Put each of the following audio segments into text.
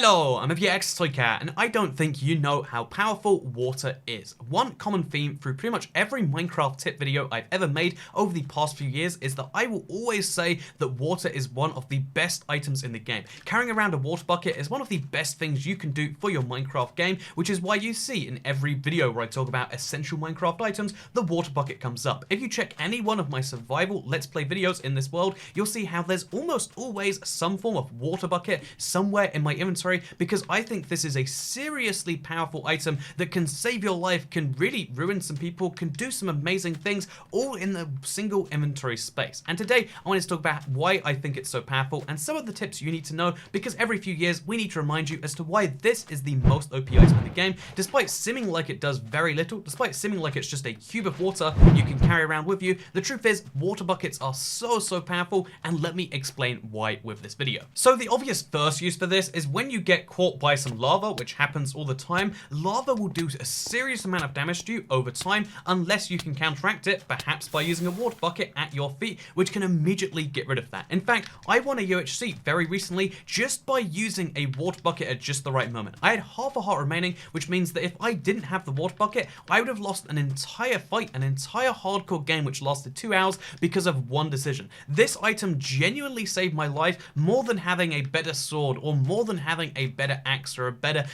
Hello, I'm FVX Toycat, and I don't think you know how powerful water is. One common theme through pretty much every Minecraft tip video I've ever made over the past few years is that I will always say that water is one of the best items in the game. Carrying around a water bucket is one of the best things you can do for your Minecraft game, which is why you see in every video where I talk about essential Minecraft items, the water bucket comes up. If you check any one of my survival Let's Play videos in this world, you'll see how there's almost always some form of water bucket somewhere in my inventory, because I think this is a seriously powerful item that can save your life, can really ruin some people, can do some amazing things, all in a single inventory space. And today I want to talk about why I think it's so powerful and some of the tips you need to know, because every few years we need to remind you as to why this is the most OP item in the game, despite seeming like it does very little, despite seeming like it's just a cube of water you can carry around with you. The truth is, water buckets are so powerful, and let me explain why with this video. So the obvious first use for this is when you get caught by some lava, which happens all the time. Lava will do a serious amount of damage to you over time unless you can counteract it, perhaps by using a water bucket at your feet, which can immediately get rid of that. In fact, I won a UHC very recently just by using a water bucket at just the right moment. I had half a heart remaining, which means that if I didn't have the water bucket, I would have lost an entire fight, an entire hardcore game which lasted 2 hours because of one decision. This item genuinely saved my life more than having a better sword or more than having a better axe or a better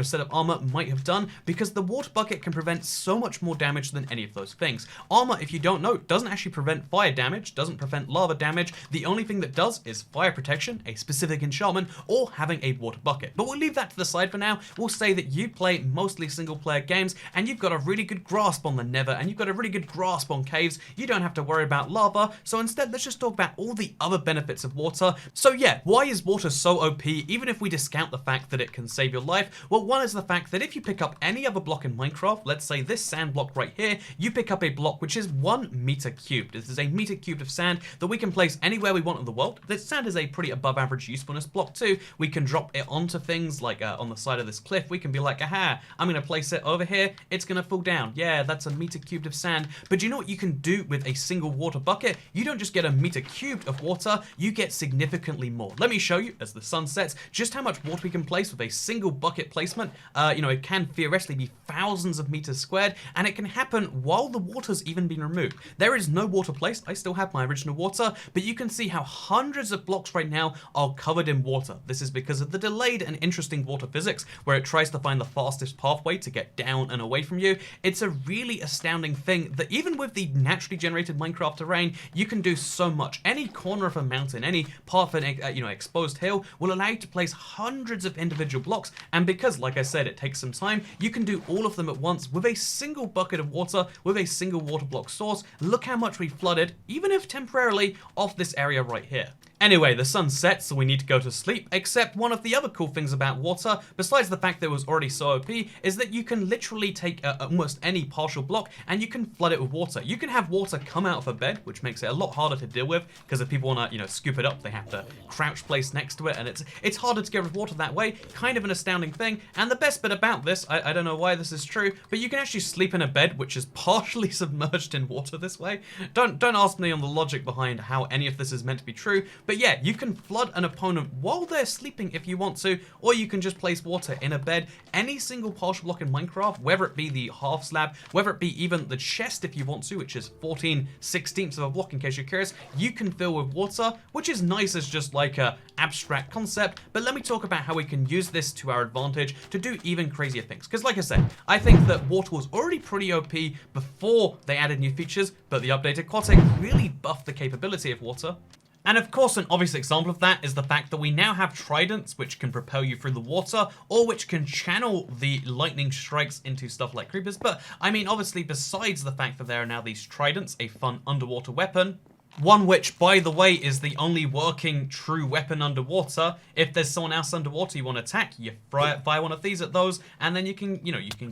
set of armor might have done, because the water bucket can prevent so much more damage than any of those things. Armor, if you don't know, doesn't actually prevent fire damage, doesn't prevent lava damage. The only thing that does is fire protection, a specific enchantment, or having a water bucket. But we'll leave that to the side for now. We'll say that you play mostly single player games and you've got a really good grasp on the nether and you've got a really good grasp on caves. You don't have to worry about lava, so instead let's just talk about all the other benefits of water. So yeah, why is water so OP, even if we discount the fact that it can save your life? Well, one is the fact that if you pick up any other block in Minecraft, let's say this sand block right here, you pick up a block which is 1 meter cubed. This is a meter cubed of sand that we can place anywhere we want in the world. This sand is a pretty above average usefulness block too. We can drop it onto things like on the side of this cliff. We can be like, aha, I'm going to place it over here. It's going to fall down. Yeah, that's a meter cubed of sand. But do you know what you can do with a single water bucket? You don't just get a meter cubed of water, you get significantly more. Let me show you, as the sun sets, just how much water we can place with a single bucket placement. It can theoretically be thousands of meters squared, and it can happen while the water's even been removed. There is no water placed. I still have my original water, but you can see how hundreds of blocks right now are covered in water. This is because of the delayed and interesting water physics, where it tries to find the fastest pathway to get down and away from you. It's a really astounding thing that even with the naturally generated Minecraft terrain, you can do so much. Any corner of a mountain, any part of an exposed hill will allow you to place hundreds of individual blocks, and because, like I said, it takes some time, you can do all of them at once with a single bucket of water, with a single water block source. Look how much we flooded, even if temporarily, off this area right here. Anyway, the sun sets, so we need to go to sleep, except one of the other cool things about water, besides the fact that it was already so OP, is that you can literally take almost any partial block and you can flood it with water. You can have water come out of a bed, which makes it a lot harder to deal with, because if people want to, scoop it up, they have to crouch place next to it, and it's harder to get rid of water that way. Kind of an astounding thing. And the best bit about this, I don't know why this is true, but you can actually sleep in a bed which is partially submerged in water this way. Don't ask me on the logic behind how any of this is meant to be true, but yeah, you can flood an opponent while they're sleeping if you want to, or you can just place water in a bed. Any single partial block in Minecraft, whether it be the half slab, whether it be even the chest if you want to, which is 14/16 of a block in case you're curious, you can fill with water, which is nice as just like a abstract concept. But let me talk about how we can use this to our advantage to do even crazier things. Because like I said, I think that water was already pretty OP before they added new features, but the updated Quatec really buffed the capability of water. And of course, an obvious example of that is the fact that we now have tridents which can propel you through the water, or which can channel the lightning strikes into stuff like creepers. But I mean, obviously, besides the fact that there are now these tridents, a fun underwater weapon, one which, by the way, is the only working true weapon underwater. If there's someone else underwater you want to attack, you fire one of these at those, and then you can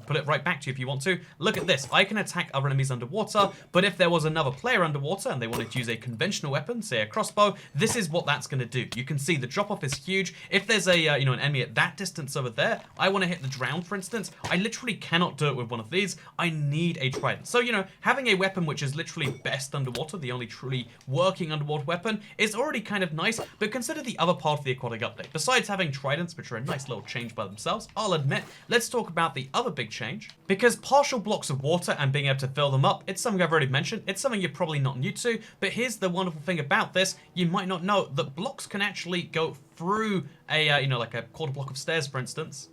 put it right back to you if you want to. Look at this. I can attack other enemies underwater, but if there was another player underwater and they wanted to use a conventional weapon, say a crossbow, this is what that's going to do. You can see the drop-off is huge. If there's a an enemy at that distance over there, I want to hit the drown, for instance, I literally cannot do it with one of these. I need a trident. So, having a weapon which is literally best underwater, the only truly working underwater weapon is already kind of nice, but consider the other part of the aquatic update. Besides having tridents, which are a nice little change by themselves, I'll admit, let's talk about the other big change. Because partial blocks of water and being able to fill them up, it's something I've already mentioned, it's something you're probably not new to, but here's the wonderful thing about this, you might not know that blocks can actually go through a, you know, like a quarter block of stairs, for instance.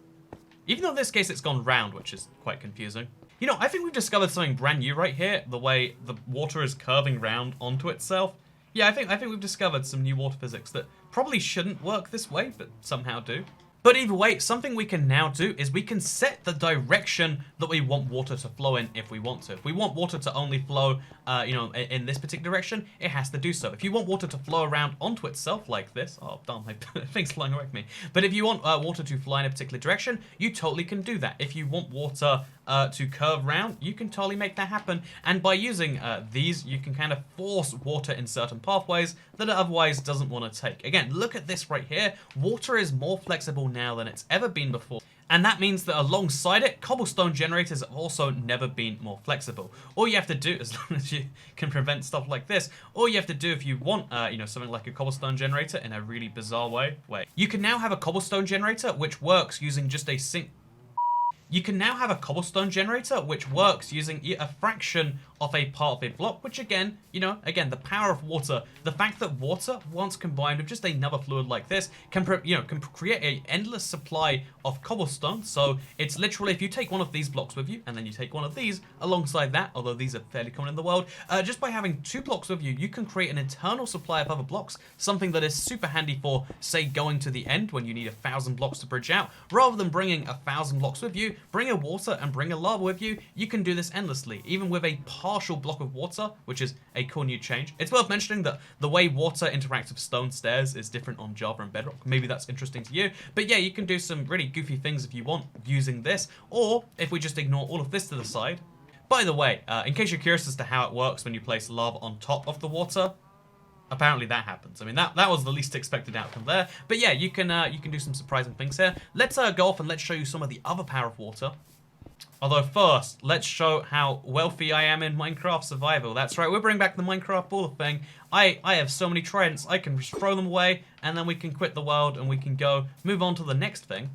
Even though in this case it's gone round, which is quite confusing. You know, I think we've discovered something brand new right here, the way the water is curving round onto itself. Yeah, I think we've discovered some new water physics that probably shouldn't work this way, but somehow do. But either way, something we can now do is we can set the direction that we want water to flow in if we want to. If we want water to only flow, you know, in this particular direction, it has to do so. If you want water to flow around onto itself like this, oh darn, my thing's flying away from me. But if you want water to fly in a particular direction, you totally can do that. If you want water to curve round, you can totally make that happen. And by using these, you can kind of force water in certain pathways that it otherwise doesn't want to take. Again, look at this right here. Water is more flexible now than it's ever been before. And that means that alongside it, cobblestone generators have also never been more flexible. All you have to do, as long as you can prevent stuff like this, all you have to do if you want, you know, something like a cobblestone generator in a really bizarre way, you can now have a cobblestone generator which works using just a You can now have a cobblestone generator which works using a fraction of a part of a block, which again, you know, again, the power of water, the fact that water, once combined with just another fluid like this, can create an endless supply of cobblestone. So it's literally, if you take one of these blocks with you, and then you take one of these alongside that, although these are fairly common in the world, just by having 2 blocks with you, you can create an eternal supply of other blocks, something that is super handy for, say, going to the end when you need 1,000 blocks to bridge out. Rather than bringing 1,000 blocks with you, bring a water and bring a lava with you, you can do this endlessly, even with a partial block of water, which is a cool new change. It's worth mentioning that the way water interacts with stone stairs is different on Java and Bedrock. Maybe that's interesting to you, but yeah, you can do some really goofy things if you want using this, or if we just ignore all of this to the side. By the way, in case you're curious as to how it works when you place lava on top of the water, apparently that happens. I mean, that was the least expected outcome there. But yeah, you can do some surprising things here. Let's go off and let's show you some of the other power of water. Although first, let's show how wealthy I am in Minecraft survival. That's right, we're bringing back the Minecraft baller thing. I have so many tridents, I can just throw them away, and then we can quit the world and we can go move on to the next thing.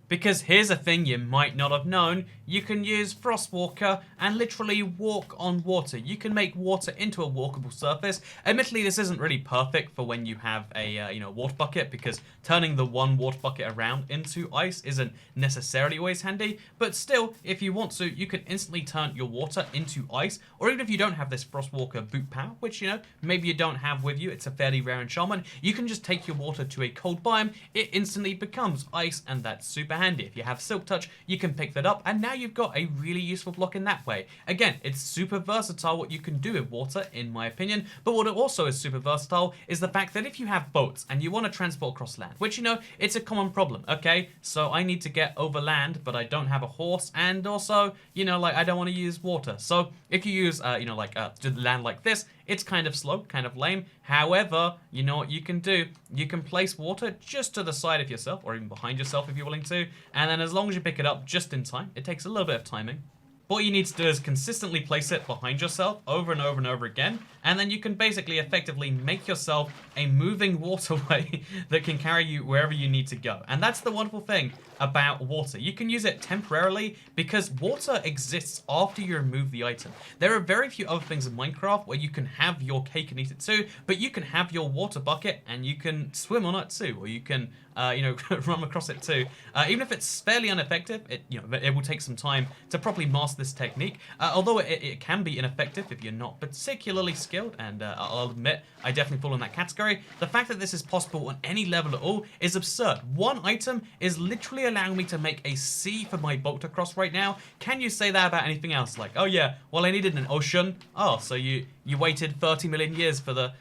Because here's a thing you might not have known, you can use Frostwalker and literally walk on water. You can make water into a walkable surface. Admittedly, this isn't really perfect for when you have a water bucket, because turning the one water bucket around into ice isn't necessarily always handy, but still, if you want to, you can instantly turn your water into ice, or even if you don't have this Frostwalker boot power, which, you know, maybe you don't have with you, it's a fairly rare enchantment, you can just take your water to a cold biome, it instantly becomes ice, and that's super handy. If you have Silk Touch, you can pick that up, and now you've got a really useful block in that way. Again, it's super versatile what you can do with water, in my opinion, but what it also is super versatile is the fact that if you have boats and you want to transport across land, which, you know, it's a common problem, okay? So I need to get over land, but I don't have a horse, and also, you know, like, I don't want to use water. So if you use, land like this, it's kind of slow, kind of lame. However, you know what you can do? You can place water just to the side of yourself, or even behind yourself if you're willing to, and then as long as you pick it up just in time, it takes a little bit of timing. What you need to do is consistently place it behind yourself over and over and over again, and then you can basically effectively make yourself a moving waterway that can carry you wherever you need to go. And that's the wonderful thing about water. You can use it temporarily because water exists after you remove the item. There are very few other things in Minecraft where you can have your cake and eat it too, but you can have your water bucket and you can swim on it too, or you can run across it too. Even if it's fairly ineffective, it will take some time to properly master this technique. Although it can be ineffective if you're not particularly skilled, and I'll admit I definitely fall in that category. The fact that this is possible on any level at all is absurd. One item is literally allowing me to make a sea for my boat to cross right now. Can you say that about anything else? Like, oh yeah, well I needed an ocean. Oh, so you waited 30 million years for the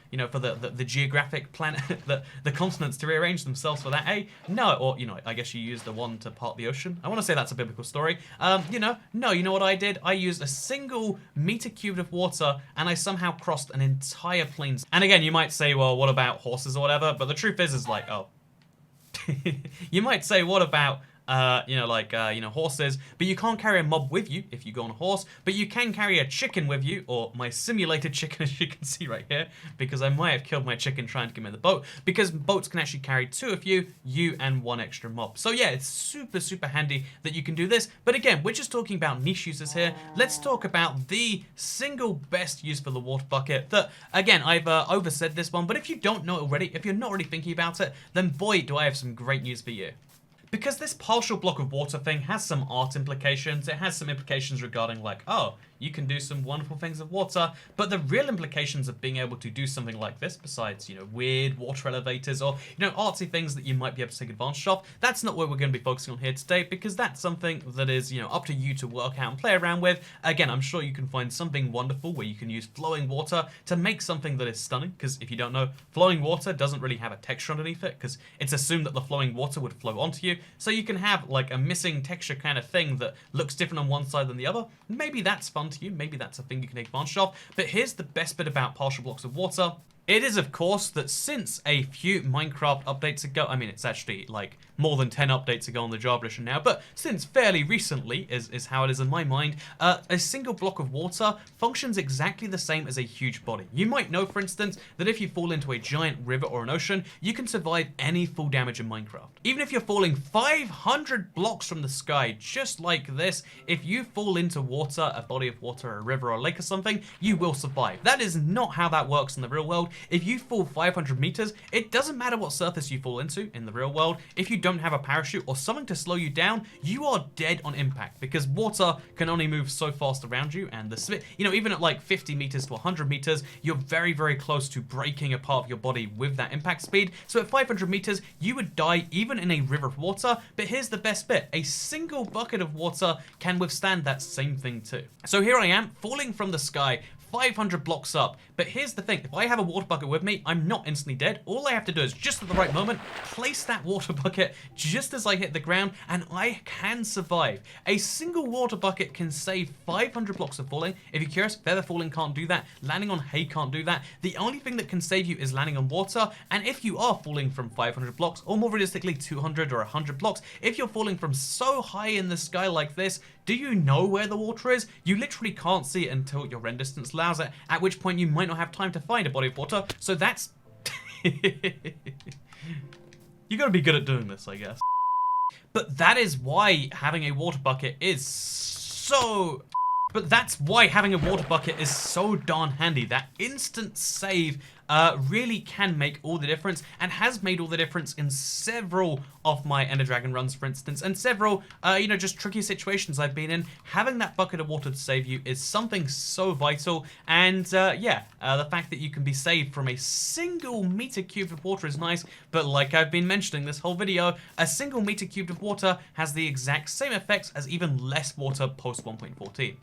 geographic planet, the continents to rearrange themselves for that, eh? No, or, I guess you used the one to part the ocean. I want to say that's a biblical story. No, you know what I did? I used a single meter cubed of water, and I somehow crossed an entire plain. And again, you might say, well, what about horses or whatever? But the truth is like, oh. You might say, what about horses, but you can't carry a mob with you if you go on a horse, but you can carry a chicken with you, or my simulated chicken, as you can see right here, because I might have killed my chicken trying to get me in the boat, because boats can actually carry 2 of you and 1 extra mob. So yeah, it's super, super handy that you can do this, but again, we're just talking about niche uses here. Let's talk about the single best use for the water bucket that, again, I've oversaid this one, but if you don't know it already, if you're not already thinking about it, then boy, do I have some great news for you. Because this partial block of water thing has some art implications, it has some implications regarding like, oh, you can do some wonderful things with water, but the real implications of being able to do something like this, besides, weird water elevators or, artsy things that you might be able to take advantage of, that's not what we're going to be focusing on here today, because that's something that is, up to you to work out and play around with. Again, I'm sure you can find something wonderful where you can use flowing water to make something that is stunning, because if you don't know, flowing water doesn't really have a texture underneath it, because it's assumed that the flowing water would flow onto you, so you can have like a missing texture kind of thing that looks different on one side than the other. Maybe that's fun to you, maybe that's a thing you can take advantage of, but here's the best bit about partial blocks of water. It is, of course, that since a few Minecraft updates ago, I mean, it's actually like more than 10 updates ago on the Java edition now, but since fairly recently is how it is in my mind, a single block of water functions exactly the same as a huge body. You might know, for instance, that if you fall into a giant river or an ocean, you can survive any full damage in Minecraft. Even if you're falling 500 blocks from the sky, just like this, if you fall into water, a body of water, a river or a lake or something, you will survive. That is not how that works in the real world. If you fall 500 meters, it doesn't matter what surface you fall into in the real world. If you don't have a parachute or something to slow you down, you are dead on impact, because water can only move so fast around you, and even at like 50 meters to 100 meters, you're very, very close to breaking a part of your body with that impact speed. So at 500 meters, you would die even in a river of water, but here's the best bit. A single bucket of water can withstand that same thing too. So here I am, falling from the sky, 500 blocks up. But here's the thing, if I have a water bucket with me, I'm not instantly dead. All I have to do is just at the right moment, place that water bucket just as I hit the ground, and I can survive. A single water bucket can save 500 blocks of falling. If you're curious, feather falling can't do that. Landing on hay can't do that. The only thing that can save you is landing on water, and if you are falling from 500 blocks, or more realistically 200 or 100 blocks, if you're falling from so high in the sky like this, do you know where the water is? You literally can't see it until your rend distance allows it, at which point you might not have time to find a body of water, so that's... You gotta be good at doing this, I guess. But that is why having a water bucket is so... But that's why having a water bucket is so darn handy. That instant save really can make all the difference, and has made all the difference in several of my Ender Dragon runs, for instance, and several, just tricky situations I've been in. Having that bucket of water to save you is something so vital, and the fact that you can be saved from a single meter cubed of water is nice, but like I've been mentioning this whole video, a single meter cubed of water has the exact same effects as even less water post 1.14.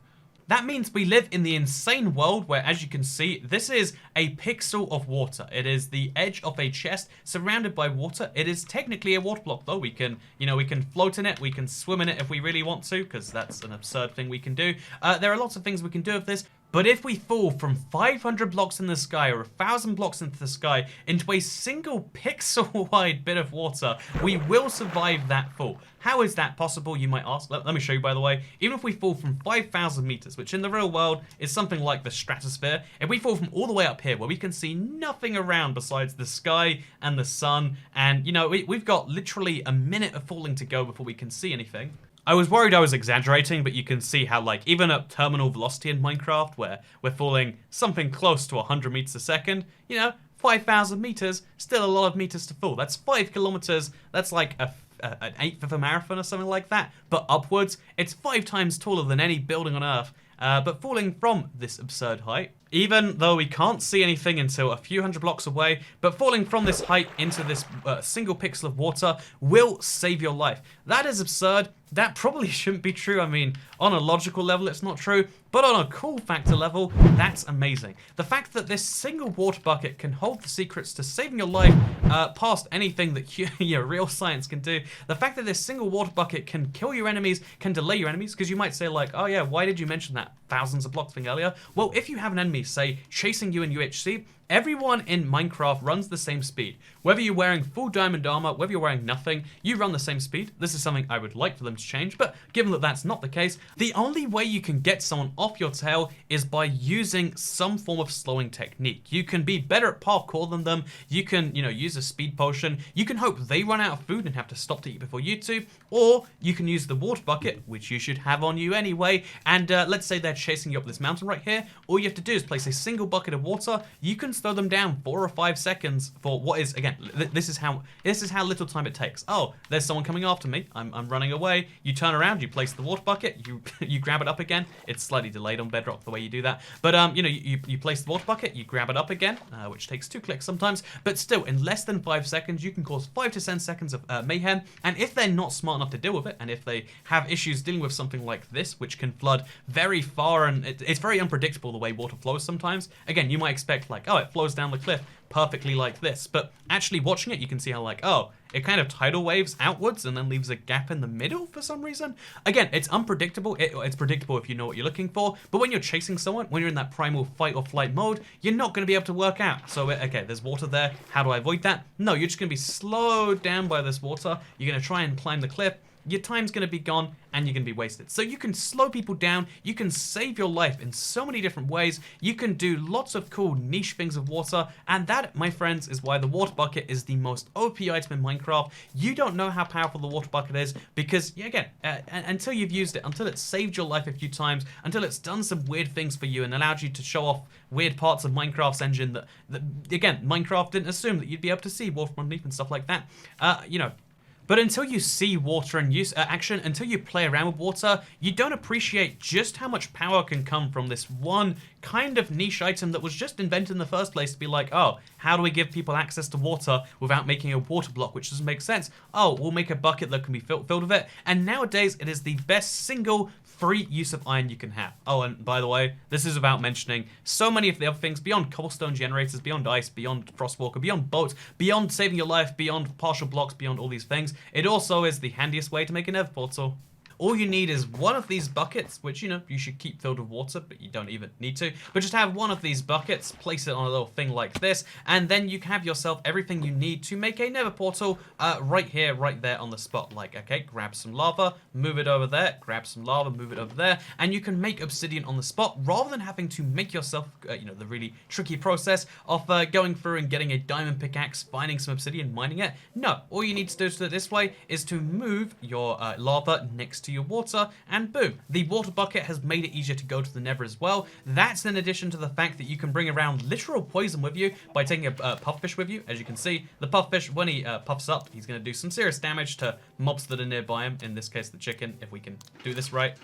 That means we live in the insane world where, as you can see, this is a pixel of water. It is the edge of a chest surrounded by water. It is technically a water block, though. We can, we can float in it, we can swim in it if we really want to, because that's an absurd thing we can do. There are lots of things we can do with this. But if we fall from 500 blocks in the sky or 1,000 blocks into the sky into a single pixel-wide bit of water, we will survive that fall. How is that possible, you might ask? Let me show you, by the way. Even if we fall from 5,000 meters, which in the real world is something like the stratosphere, if we fall from all the way up here where we can see nothing around besides the sky and the sun, and, we've got literally a minute of falling to go before we can see anything. I was worried I was exaggerating, but you can see how, even at terminal velocity in Minecraft, where we're falling something close to 100 meters a second, 5,000 meters, still a lot of meters to fall. That's 5 kilometers, that's like an eighth of a marathon or something like that, but upwards, it's 5 times taller than any building on Earth. But falling from this absurd height, even though we can't see anything until a few hundred blocks away, but falling from this height into this single pixel of water will save your life. That is absurd. That probably shouldn't be true. I mean, on a logical level, it's not true, but on a cool factor level, that's amazing. The fact that this single water bucket can hold the secrets to saving your life past anything that real science can do. The fact that this single water bucket can kill your enemies, can delay your enemies, because you might say like, oh yeah, why did you mention that thousands of blocks thing earlier? Well, if you have an enemy, say, chasing you in UHC, everyone in Minecraft runs the same speed. Whether you're wearing full diamond armor, whether you're wearing nothing, you run the same speed. This is something I would like for them to change, but given that that's not the case, the only way you can get someone off your tail is by using some form of slowing technique. You can be better at parkour than them, you can, use a speed potion, you can hope they run out of food and have to stop to eat before you two, or you can use the water bucket, which you should have on you anyway, and let's say they're chasing you up this mountain right here. All you have to do is place a single bucket of water. You can slow them down 4 or 5 seconds for what is, again, this is how little time it takes. Oh, there's someone coming after me. I'm running away. You turn around, you place the water bucket, you grab it up again. It's slightly delayed on Bedrock the way you do that, but you place the water bucket, you grab it up again, which takes 2 clicks sometimes, but still, in less than 5 seconds, you can cause 5 to 10 seconds of mayhem. And if they're not smart enough to deal with it, and if they have issues dealing with something like this, which can flood very far, and it's very unpredictable the way water flows sometimes. Again, you might expect like, oh, it flows down the cliff perfectly like this, but actually watching it, you can see how like, oh, it kind of tidal waves outwards and then leaves a gap in the middle for some reason. Again, it's unpredictable. It's predictable if you know what you're looking for, but when you're chasing someone, when you're in that primal fight or flight mode, you're not going to be able to work out. So, okay, there's water there. How do I avoid that? No, you're just going to be slowed down by this water. You're going to try and climb the cliff. Your time's going to be gone and you're going to be wasted. So you can slow people down, you can save your life in so many different ways, you can do lots of cool niche things with water, and that, my friends, is why the water bucket is the most OP item in Minecraft. You don't know how powerful the water bucket is because, again, until you've used it, until it's saved your life a few times, until it's done some weird things for you and allowed you to show off weird parts of Minecraft's engine that again, Minecraft didn't assume that you'd be able to see water from underneath and stuff like that, But until you see water in use action, until you play around with water, you don't appreciate just how much power can come from this one kind of niche item that was just invented in the first place to be like, oh, how do we give people access to water without making a water block, which doesn't make sense? Oh, we'll make a bucket that can be filled with it. And nowadays, it is the best single free use of iron you can have. Oh, and by the way, this is about mentioning so many of the other things beyond cobblestone generators, beyond ice, beyond frostwalker, beyond boats, beyond saving your life, beyond partial blocks, beyond all these things. It also is the handiest way to make a nether portal. All you need is one of these buckets, which, you should keep filled with water, but you don't even need to. But just have one of these buckets, place it on a little thing like this, and then you have yourself everything you need to make a nether portal right here, right there on the spot. Like, okay, grab some lava, move it over there, grab some lava, move it over there, and you can make obsidian on the spot rather than having to make yourself, the really tricky process of going through and getting a diamond pickaxe, finding some obsidian, mining it. No, all you need to do this way is to move your lava next to your water, and boom, the water bucket has made it easier to go to the nether as well. That's in addition to the fact that you can bring around literal poison with you by taking a pufferfish with you. As you can see, the pufferfish, when he puffs up, he's going to do some serious damage to mobs that are nearby him, in this case the chicken, if we can do this right.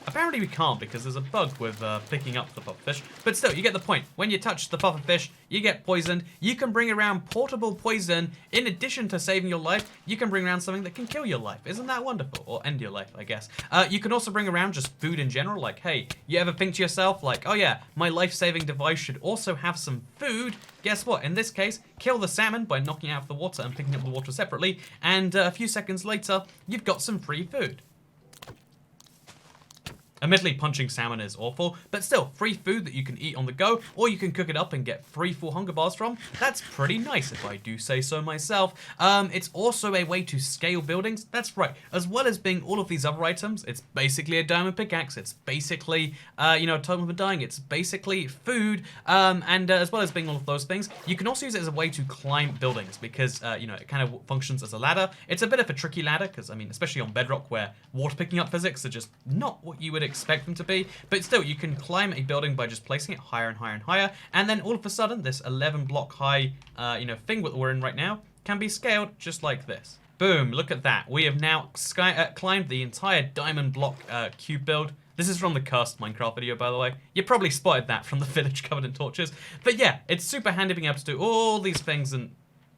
Apparently we can't because there's a bug with picking up the pufferfish, but still, you get the point. When you touch the pufferfish, you get poisoned. You can bring around portable poison. In addition to saving your life, you can bring around something that can kill your life. Isn't that wonderful? Or end your life, I guess. You can also bring around just food in general, like, hey, you ever think to yourself, like, oh yeah, my life-saving device should also have some food? Guess what? In this case, kill the salmon by knocking out the water and picking up the water separately, and a few seconds later, you've got some free food. Admittedly, punching salmon is awful, but still, free food that you can eat on the go, or you can cook it up and get free full hunger bars from. That's pretty nice, if I do say so myself. It's also a way to scale buildings. That's right. As well as being all of these other items, it's basically a diamond pickaxe. It's basically, a totem of undying. It's basically food, and as well as being all of those things, you can also use it as a way to climb buildings because, it kind of functions as a ladder. It's a bit of a tricky ladder because, especially on Bedrock where water picking up physics are just not what you would expect them to be, but still, you can climb a building by just placing it higher and higher and higher, and then all of a sudden, this 11 block high, thing that we're in right now can be scaled just like this. Boom, look at that. We have now climbed the entire diamond block cube build. This is from the cursed Minecraft video, by the way. You probably spotted that from the village covered in torches. But yeah, it's super handy being able to do all these things, and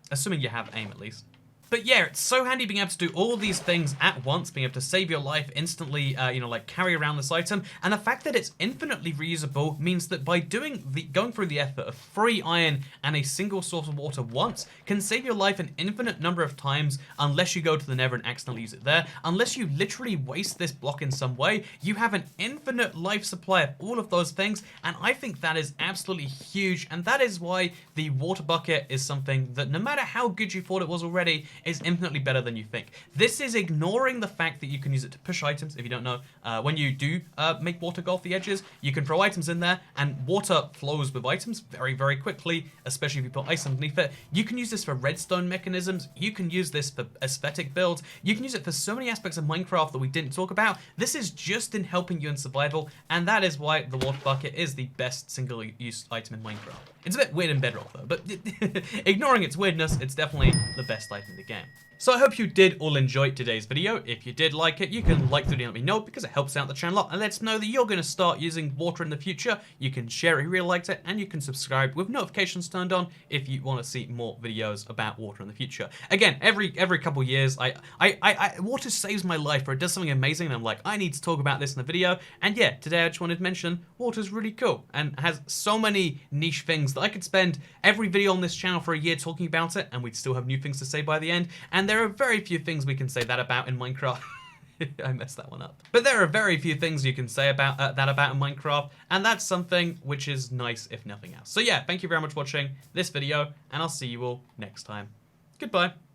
assuming you have aim at least. But yeah, it's so handy being able to do all these things at once, being able to save your life instantly, like carry around this item. And the fact that it's infinitely reusable means that by going through the effort of free iron and a single source of water once can save your life an infinite number of times, unless you go to the Nether and accidentally use it there. Unless you literally waste this block in some way, you have an infinite life supply of all of those things. And I think that is absolutely huge. And that is why the water bucket is something that no matter how good you thought it was already, is infinitely better than you think. This is ignoring the fact that you can use it to push items. If you don't know, when you do make water go off the edges, you can throw items in there and water flows with items very, very quickly, especially if you put ice underneath it. You can use this for redstone mechanisms. You can use this for aesthetic builds. You can use it for so many aspects of Minecraft that we didn't talk about. This is just in helping you in survival, and that is why the water bucket is the best single-use item in Minecraft. It's a bit weird in Bedrock though, but ignoring its weirdness, it's definitely the best item in the game. So I hope you did all enjoy today's video. If you did like it, you can like the video and let me know, because it helps out the channel a lot and lets know that you're going to start using water in the future. You can share it if you really liked it, and you can subscribe with notifications turned on if you want to see more videos about water in the future. Again, every couple years, water saves my life, or it does something amazing, and I'm like, I need to talk about this in the video. And yeah, today I just wanted to mention water's really cool and has so many niche things that I could spend every video on this channel for a year talking about it, and we'd still have new things to say by the end. And there are very few things we can say that about in Minecraft. I messed that one up. But there are very few things you can say about that about in Minecraft, and that's something which is nice if nothing else. So yeah, thank you very much for watching this video, and I'll see you all next time. Goodbye.